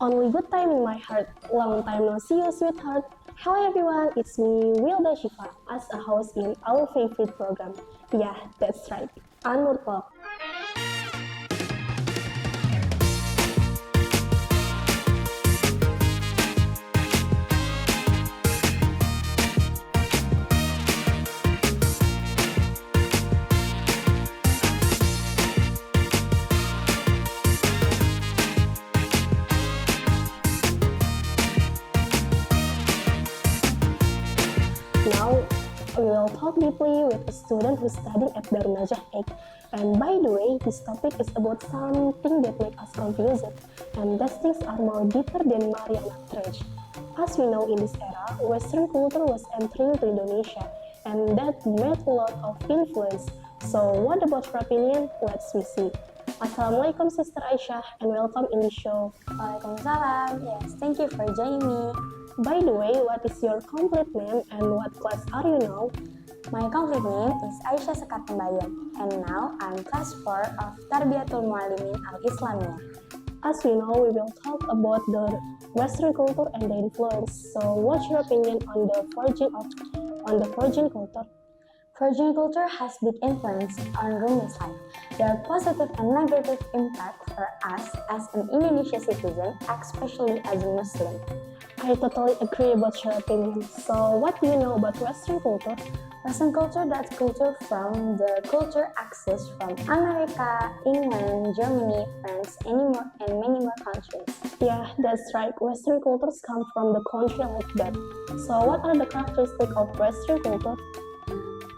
Only good time in my heart. Long time no see you, sweetheart. Hello everyone, it's me, Wilda Shifa, as a host in our favorite program. Yeah, that's right, Anur Talk. Now, we will talk deeply with a student who's studying at DARUNNAJAH 8. And by the way, this topic is about something that makes us confused, and these things are more deeper than Mariana Trench. As we know, in this era, Western culture was entering to Indonesia, and that made a lot of influence. So, what about your opinion? Let's see. Assalamualaikum, Sister Aisyah, and welcome in the show. Waalaikumsalam. Yes, thank you for joining me. By the way, what is your complete name and what class are you now? My complete name is Aisyah Sekar Pembayan, and now I'm class 4 of Tarbiyatul Muallimin Al-Islamiyah. As we know, we will talk about the Western culture and the influence. So, what's your opinion on the virgin culture? Virgin culture has big influence on Rumi's life. There are positive and negative impact for us as an Indonesian citizen, especially as a Muslim. I totally agree about your opinion. So, what do you know about Western culture? Western culture, that's culture from the culture access from America, England, Germany, France, and many more countries. Yeah, that's right. Western cultures come from the country like that. So, what are the characteristics of Western culture?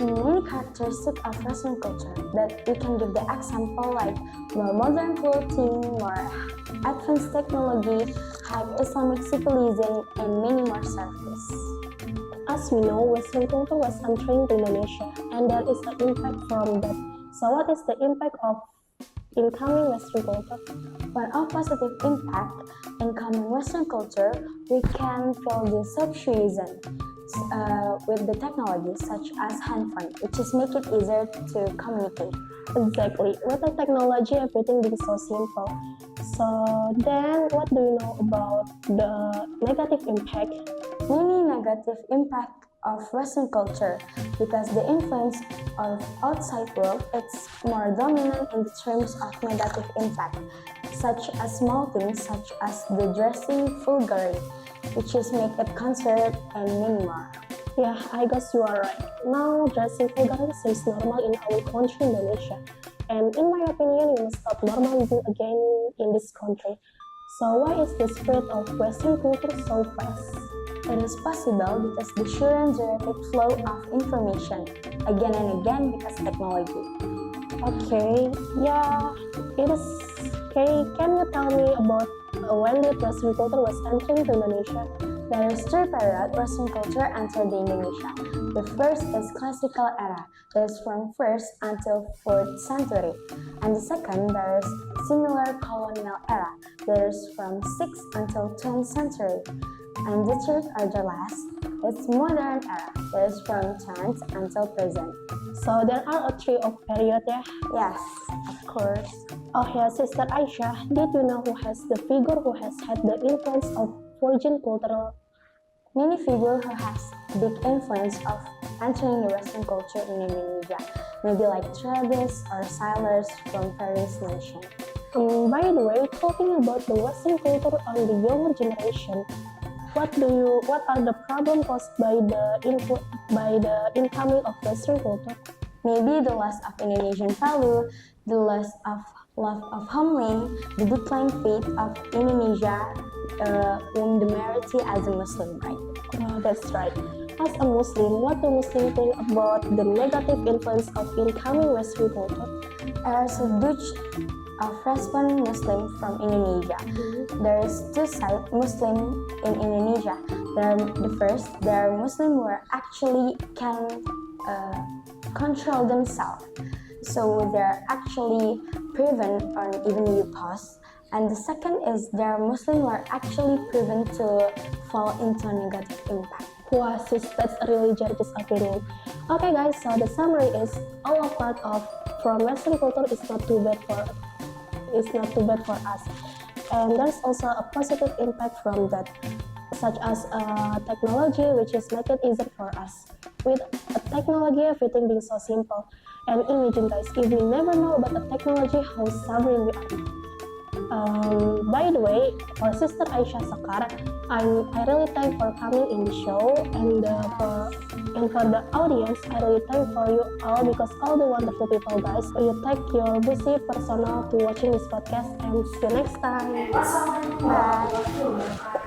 Many characteristics of Western culture that we can give the example like more modern clothing, more advanced technology, high Islamic civilization, and many more services. As we know, Western culture was entering to Indonesia, and there is an impact from that. So, what is the impact of incoming Western culture? One of positive impact in common Western culture, we can feel the socialism with the technology such as handphone, which is make it easier to communicate. Exactly. With the technology, everything being so simple. So then, what do you know about the negative impact? Many negative impact of Western culture because the influence of outside world it's more dominant in terms of negative impact, such as small things such as the dressing vulgarity, which is make it considered and many more. Yeah, I guess you are right. Now, dressing vulgarity seems normal in our country, Indonesia. And in my opinion, we must stop normalizing again in this country. So why is the spread of Western culture so fast? It is possible because the sheer and rapid flow of information, again and again because technology. Okay, yeah, it is. Okay, can you tell me about when the Western culture was entering to Indonesia? There is three period Western culture entered Indonesia. The first is classical era, that is from 1st until 4th century. And the second, there is similar colonial era, that is from 6th until 10th century. And the third or the last, it's modern era, that is from 10th until present. So there are a three of period, yeah? Yes, of course. Oh yeah, Sister Aisyah, did you know who has the figure who has had the influence of virgin culture? Many figures who has big influence of entering the Western culture in Indonesia, maybe like traders or sailors from various nations. By the way, talking about the Western culture on the younger generation, what are the problems caused by the incoming of Western culture? Maybe the loss of Indonesian value, the loss of love of homeland, the declined faith of Indonesia, in the majority as a Muslim, right? Oh, that's right. As a Muslim, what do Muslims think about the negative influence of incoming Western culture? There is a huge response Muslim from Indonesia. There is two sides Muslim in Indonesia. There are Muslim who actually can control themselves. So they're actually prevent or even you pause. And the second is there are Muslims who are actually proven to fall into negative impact. Wow, sis, that's a really generous opinion. Okay guys, so the summary is all a part of from Western culture is not too bad for us. and there's also a positive impact from that, such as technology, which is make it easier for us. With technology, everything being so simple. And imagine guys, if we never know about the technology, how suffering we are. By the way, for Sister Aisyah Sekar, I really thank for coming in the show, and for the audience, I really thank for you all, because all the wonderful people guys, you take your busy personal to watching this podcast, and see you next time. Bye.